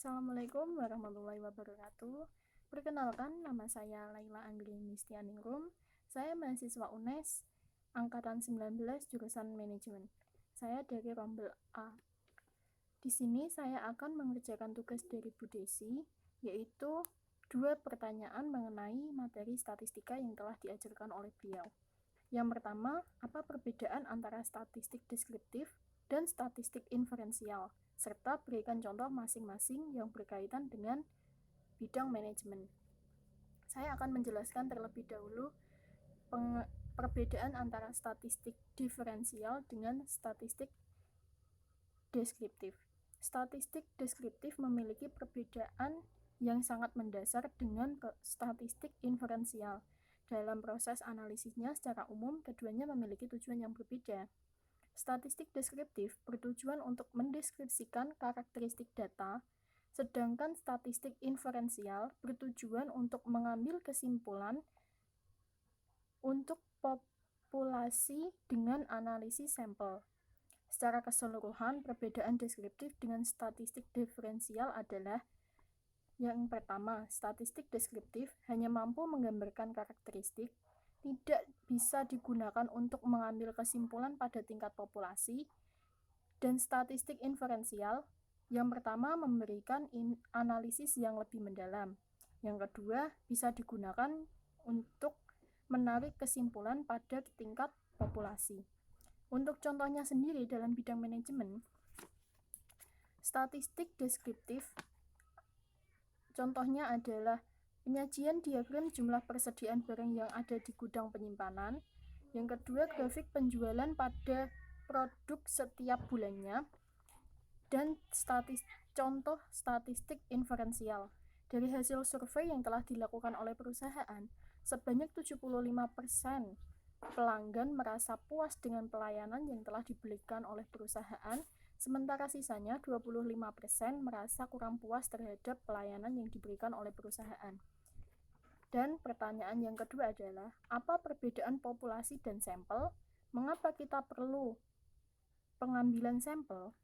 Assalamualaikum warahmatullahi wabarakatuh. Perkenalkan, nama saya Laila Anggrini Stianingrum. Saya mahasiswa UNES, Angkatan 19, jurusan Manajemen. Saya dari Rombel A. Di sini saya akan mengerjakan tugas dari Bu Desi, yaitu 2 pertanyaan mengenai materi statistika yang telah diajarkan oleh beliau. Yang pertama, apa perbedaan antara statistik deskriptif dan statistik inferensial, serta berikan contoh masing-masing yang berkaitan dengan bidang manajemen. Saya akan menjelaskan terlebih dahulu perbedaan antara statistik diferensial dengan statistik deskriptif. Statistik deskriptif memiliki perbedaan yang sangat mendasar dengan statistik inferensial. Dalam proses analisisnya secara umum, keduanya memiliki tujuan yang berbeda. Statistik deskriptif bertujuan untuk mendeskripsikan karakteristik data, sedangkan statistik inferensial bertujuan untuk mengambil kesimpulan untuk populasi dengan analisis sampel. Secara keseluruhan, perbedaan deskriptif dengan statistik diferensial adalah: yang pertama, statistik deskriptif hanya mampu menggambarkan karakteristik, tidak bisa digunakan untuk mengambil kesimpulan pada tingkat populasi, dan statistik inferensial yang pertama memberikan analisis yang lebih mendalam. Yang kedua, bisa digunakan untuk menarik kesimpulan pada tingkat populasi. Untuk contohnya sendiri dalam bidang manajemen, statistik deskriptif contohnya adalah penyajian diagram jumlah persediaan barang yang ada di gudang penyimpanan. Yang kedua, grafik penjualan pada produk setiap bulannya. Dan contoh statistik inferensial. Dari hasil survei yang telah dilakukan oleh perusahaan, sebanyak 75% pelanggan merasa puas dengan pelayanan yang telah diberikan oleh perusahaan, sementara sisanya 25% merasa kurang puas terhadap pelayanan yang diberikan oleh perusahaan. Dan pertanyaan yang kedua adalah, apa perbedaan populasi dan sampel? Mengapa kita perlu pengambilan sampel?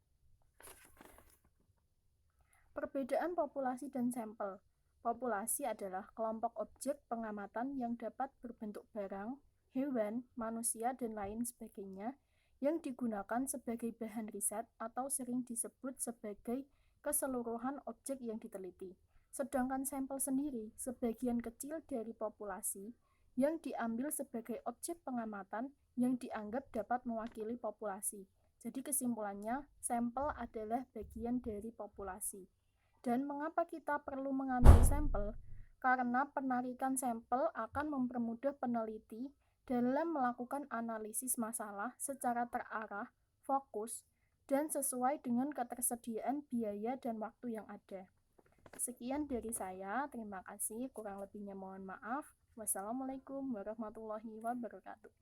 Perbedaan populasi dan sampel. Populasi adalah kelompok objek pengamatan yang dapat berbentuk barang, hewan, manusia, dan lain sebagainya yang digunakan sebagai bahan riset atau sering disebut sebagai keseluruhan objek yang diteliti. Sedangkan sampel sendiri sebagian kecil dari populasi yang diambil sebagai objek pengamatan yang dianggap dapat mewakili populasi. Jadi kesimpulannya, sampel adalah bagian dari populasi. Dan mengapa kita perlu mengambil sampel? Karena penarikan sampel akan mempermudah peneliti dalam melakukan analisis masalah secara terarah, fokus, dan sesuai dengan ketersediaan biaya dan waktu yang ada. Sekian dari saya, terima kasih, kurang lebihnya mohon maaf. Wassalamualaikum warahmatullahi wabarakatuh.